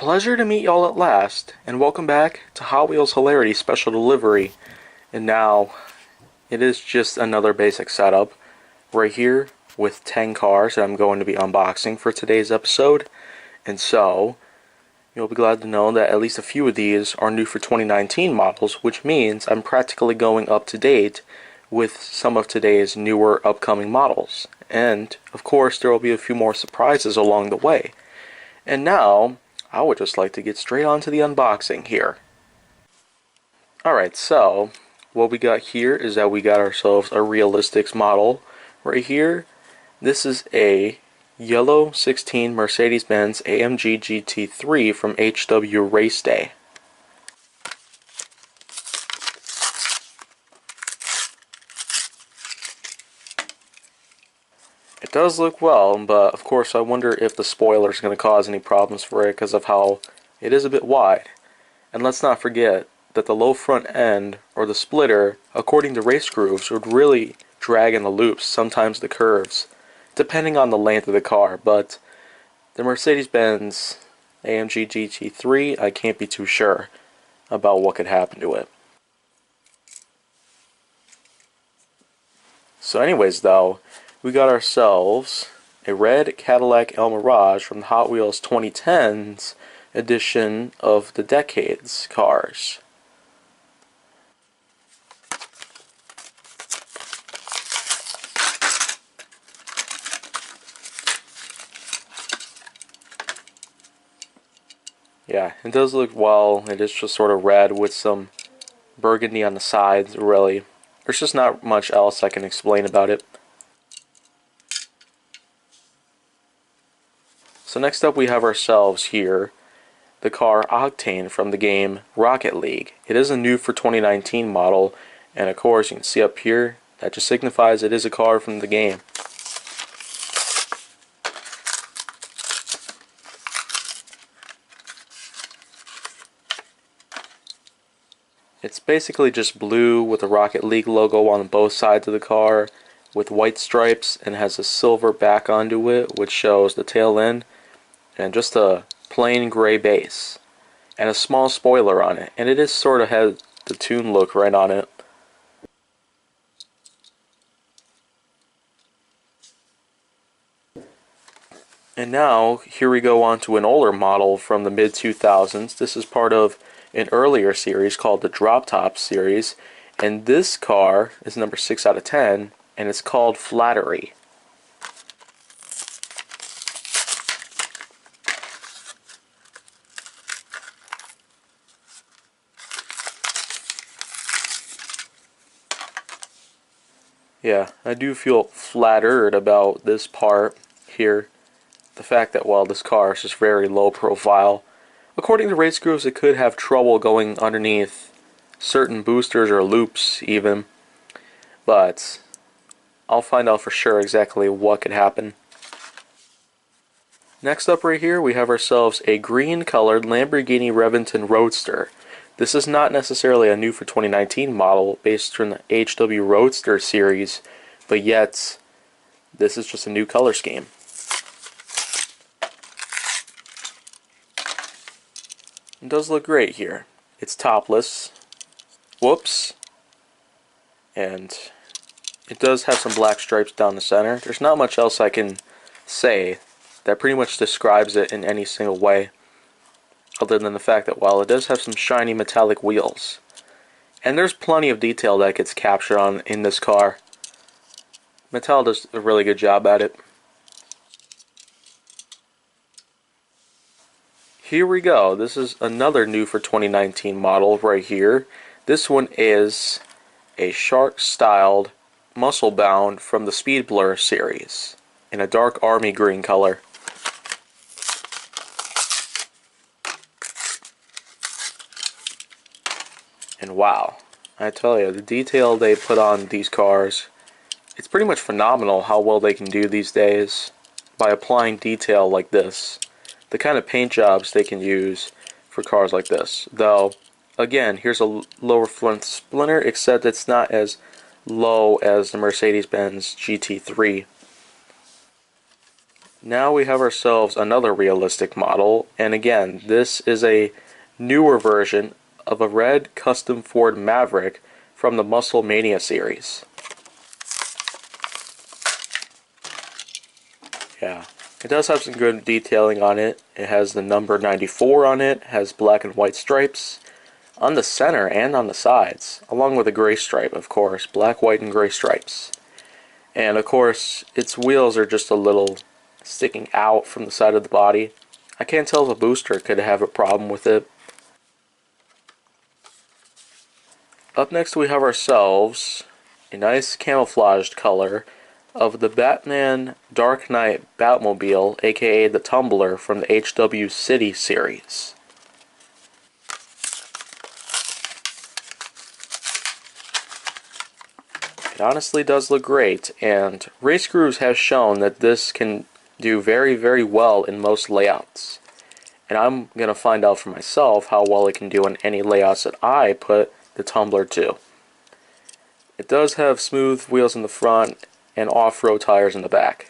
Pleasure to meet y'all at last, and welcome back to Hot Wheels Hilarity Special Delivery. And now, it is just another basic setup right here with 10 cars that I'm going to be unboxing for today's episode. And so, you'll be glad to know that at least a few of these are new for 2019 models, which means I'm practically going up to date with some of today's newer upcoming models. And, of course, there will be a few more surprises along the way. And now, I would just like to get straight on to the unboxing here. Alright, so what we got here is that we got ourselves a Realistics model right here. This is a yellow 16 Mercedes-Benz AMG GT3 from HW Race Day. It does look well, but of course I wonder if the spoiler is going to cause any problems for it because of how it is a bit wide. And let's not forget that the low front end, or the splitter, according to race grooves, would really drag in the loops, sometimes the curves, depending on the length of the car. But the Mercedes-Benz AMG GT3, I can't be too sure about what could happen to it. So anyways though, we got ourselves a red Cadillac El Mirage from the Hot Wheels 2010s edition of the Decades cars. Yeah, it does look well. It is just sort of red with some burgundy on the sides, really. There's just not much else I can explain about it. So next up we have ourselves here the car Octane from the game Rocket League. It is a new for 2019 model, and of course you can see up here that just signifies it is a car from the game. It's basically just blue with the Rocket League logo on both sides of the car with white stripes, and has a silver back onto it which shows the tail end, and just a plain gray base and a small spoiler on it, and it is sort of has the Toon look right on it. And now here we go on to an older model from the mid 2000s. This is part of an earlier series called the Drop Top series, and this car is number 6 out of 10, and it's called Flattery. Yeah, I do feel flattered about this part here. The fact that, well, this car is just very low profile. According to race grooves, it could have trouble going underneath certain boosters or loops even. But I'll find out for sure exactly what could happen. Next up right here, we have ourselves a green colored Lamborghini Reventon Roadster. This is not necessarily a new for 2019 model based on the HW Roadster series, but yet this is just a new color scheme. It does look great here. It's topless. Whoops. And it does have some black stripes down the center. There's not much else I can say that pretty much describes it in any single way, other than the fact that, well, it does have some shiny metallic wheels. And there's plenty of detail that gets captured on in this car. Mattel does a really good job at it. Here we go. This is another new for 2019 model right here. This one is a shark-styled muscle bound from the Speed Blur series in a dark army green color. And wow, I tell you, the detail they put on these cars, it's pretty much phenomenal how well they can do these days by applying detail like this. The kind of paint jobs they can use for cars like this. Though, again, here's a lower front splinter, except it's not as low as the Mercedes-Benz GT3. Now we have ourselves another realistic model, and again, this is a newer version of a red custom Ford Maverick from the Muscle Mania series. Yeah, it does have some good detailing on it. It has the number 94 on it, has black and white stripes on the center and on the sides, along with a gray stripe, of course, black, white, and gray stripes. And of course, its wheels are just a little sticking out from the side of the body. I can't tell if a booster could have a problem with it. Up next we have ourselves a nice camouflaged color of the Batman Dark Knight Batmobile, aka the Tumbler from the HW City series. It honestly does look great, and Race Grooves has shown that this can do very, very well in most layouts. And I'm going to find out for myself how well it can do in any layouts that I put the Tumbler to. It does have smooth wheels in the front and off-road tires in the back,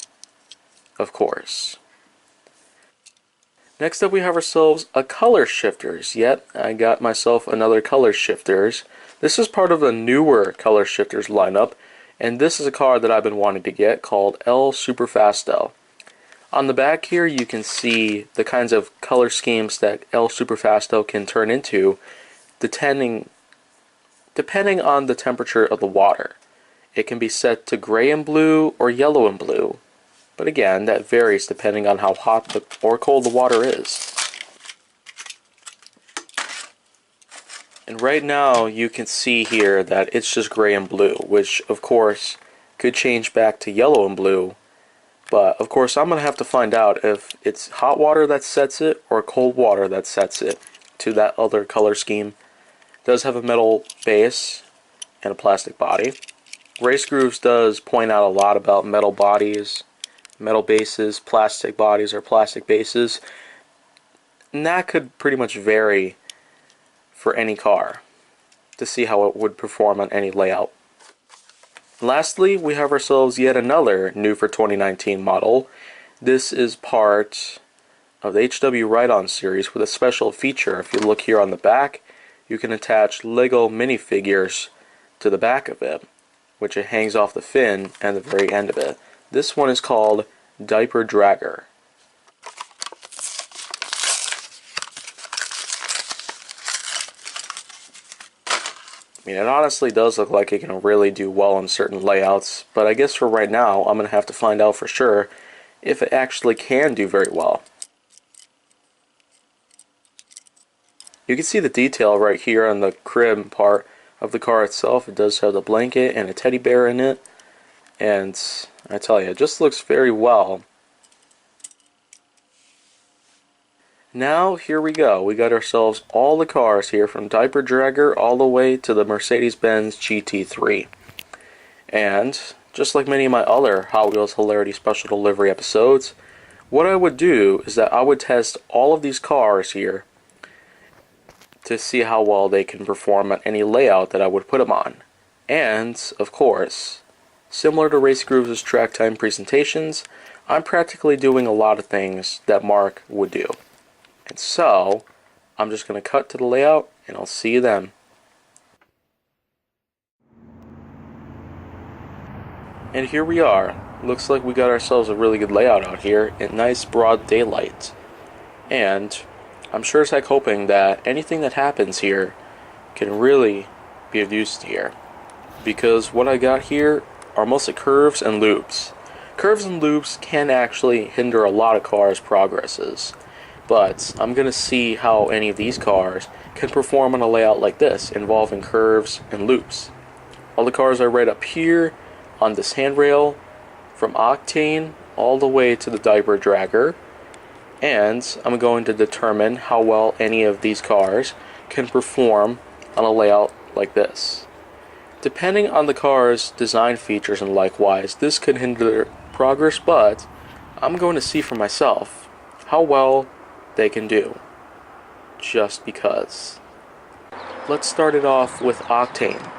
of course. Next up we have ourselves a color shifters. Yet I got myself another color shifters. This is part of the newer color shifters lineup, and this is a car that I've been wanting to get called El Superfasto. On the back here you can see the kinds of color schemes that El Superfasto can turn into depending on the temperature of the water. It can be set to gray and blue or yellow and blue, but again, that varies depending on how hot or cold the water is. And right now you can see here that it's just gray and blue, which of course could change back to yellow and blue. But of course I'm going to have to find out if it's hot water that sets it or cold water that sets it to that other color scheme. It does have a metal base and a plastic body. Race Grooves does point out a lot about metal bodies, metal bases, plastic bodies, or plastic bases. And that could pretty much vary for any car to see how it would perform on any layout. Lastly, we have ourselves yet another new for 2019 model. This is part of the HW Ride-On series with a special feature. If you look here on the back, you can attach Lego minifigures to the back of it, which it hangs off the fin and the very end of it. This one is called Diaper Dragger. I mean, it honestly does look like it can really do well in certain layouts, but I guess for right now, I'm going to have to find out for sure if it actually can do very well. You can see the detail right here on the crib part of the car itself. It does have the blanket and a teddy bear in it, and I tell you, it just looks very well. Now, here we go. We got ourselves all the cars here from Diaper Dragger all the way to the Mercedes-Benz GT3. And, just like many of my other Hot Wheels Hilarity special delivery episodes, what I would do is that I would test all of these cars here to see how well they can perform on any layout that I would put them on. And, of course, similar to Race Grooves' track time presentations, I'm practically doing a lot of things that Mark would do. And so, I'm just going to cut to the layout, and I'll see you then. And here we are. Looks like we got ourselves a really good layout out here in nice broad daylight. And I'm sure as heck hoping that anything that happens here can really be of use here. Because what I got here are mostly curves and loops. Curves and loops can actually hinder a lot of cars' progresses. But I'm going to see how any of these cars can perform on a layout like this, involving curves and loops. All the cars are right up here on this handrail, from Octane all the way to the Diaper Dragger. And I'm going to determine how well any of these cars can perform on a layout like this. Depending on the car's design features and likewise, this could hinder progress, but I'm going to see for myself how well they can do, just because. Let's start it off with Octane.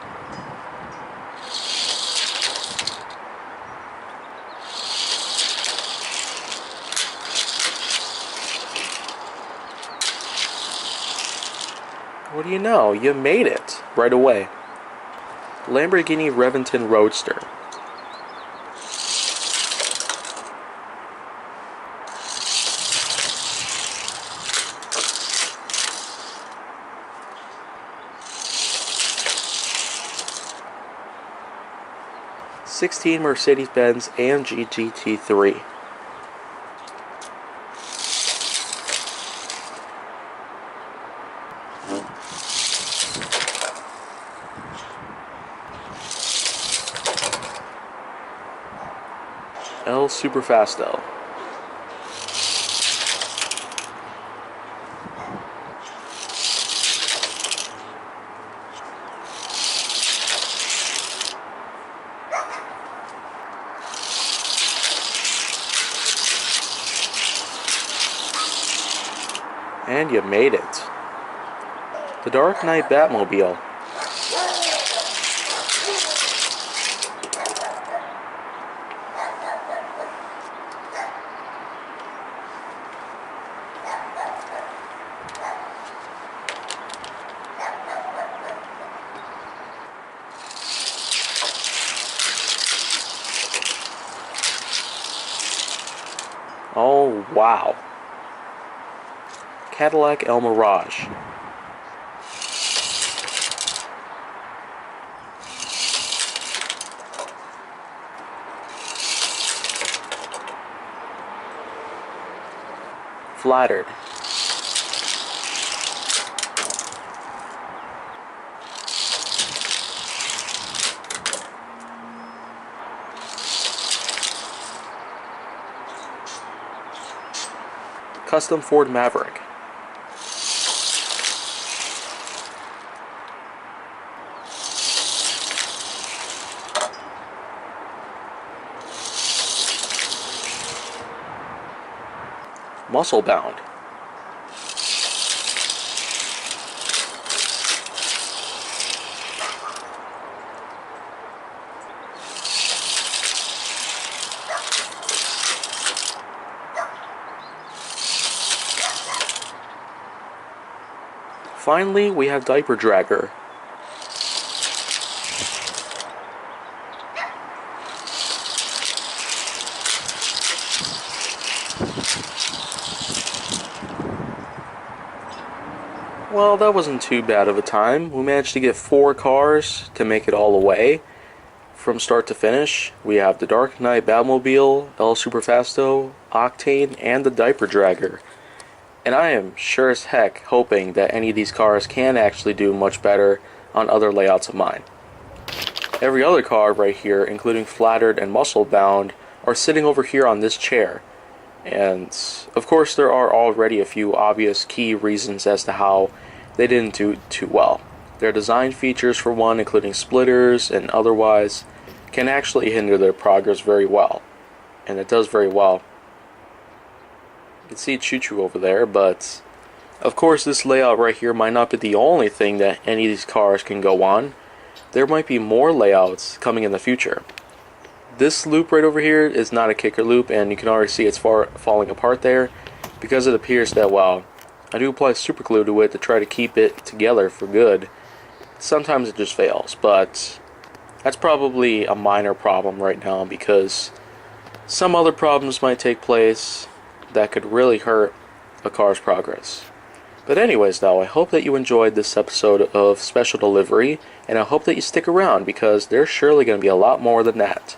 What do you know? You made it right away. Lamborghini Reventon Roadster. '16 Mercedes-Benz AMG GT3. El Superfasto. And you made it. The Dark Knight Batmobile. Oh, wow. Cadillac El Mirage. Flattered. Custom Ford Maverick. Muscle Bound. Finally, we have Diaper Dragger. Well, that wasn't too bad of a time. We managed to get 4 cars to make it all the way from start to finish. We have the Dark Knight Batmobile, El Superfasto, Octane, and the Diaper Dragger. And I am sure as heck hoping that any of these cars can actually do much better on other layouts of mine. Every other car right here, including Flattered and Muscle Bound, are sitting over here on this chair. And of course there are already a few obvious key reasons as to how they didn't do too well. Their design features, for one, including splitters and otherwise, can actually hinder their progress very well. And it does very well. You can see Choo Choo over there, but of course this layout right here might not be the only thing that any of these cars can go on. There might be more layouts coming in the future. This loop right over here is not a kicker loop, and you can already see it's falling apart there because it appears that, well, I do apply super glue to it to try to keep it together for good. Sometimes it just fails, but that's probably a minor problem right now because some other problems might take place that could really hurt a car's progress. But anyways, though, I hope that you enjoyed this episode of Special Delivery, and I hope that you stick around because there's surely going to be a lot more than that.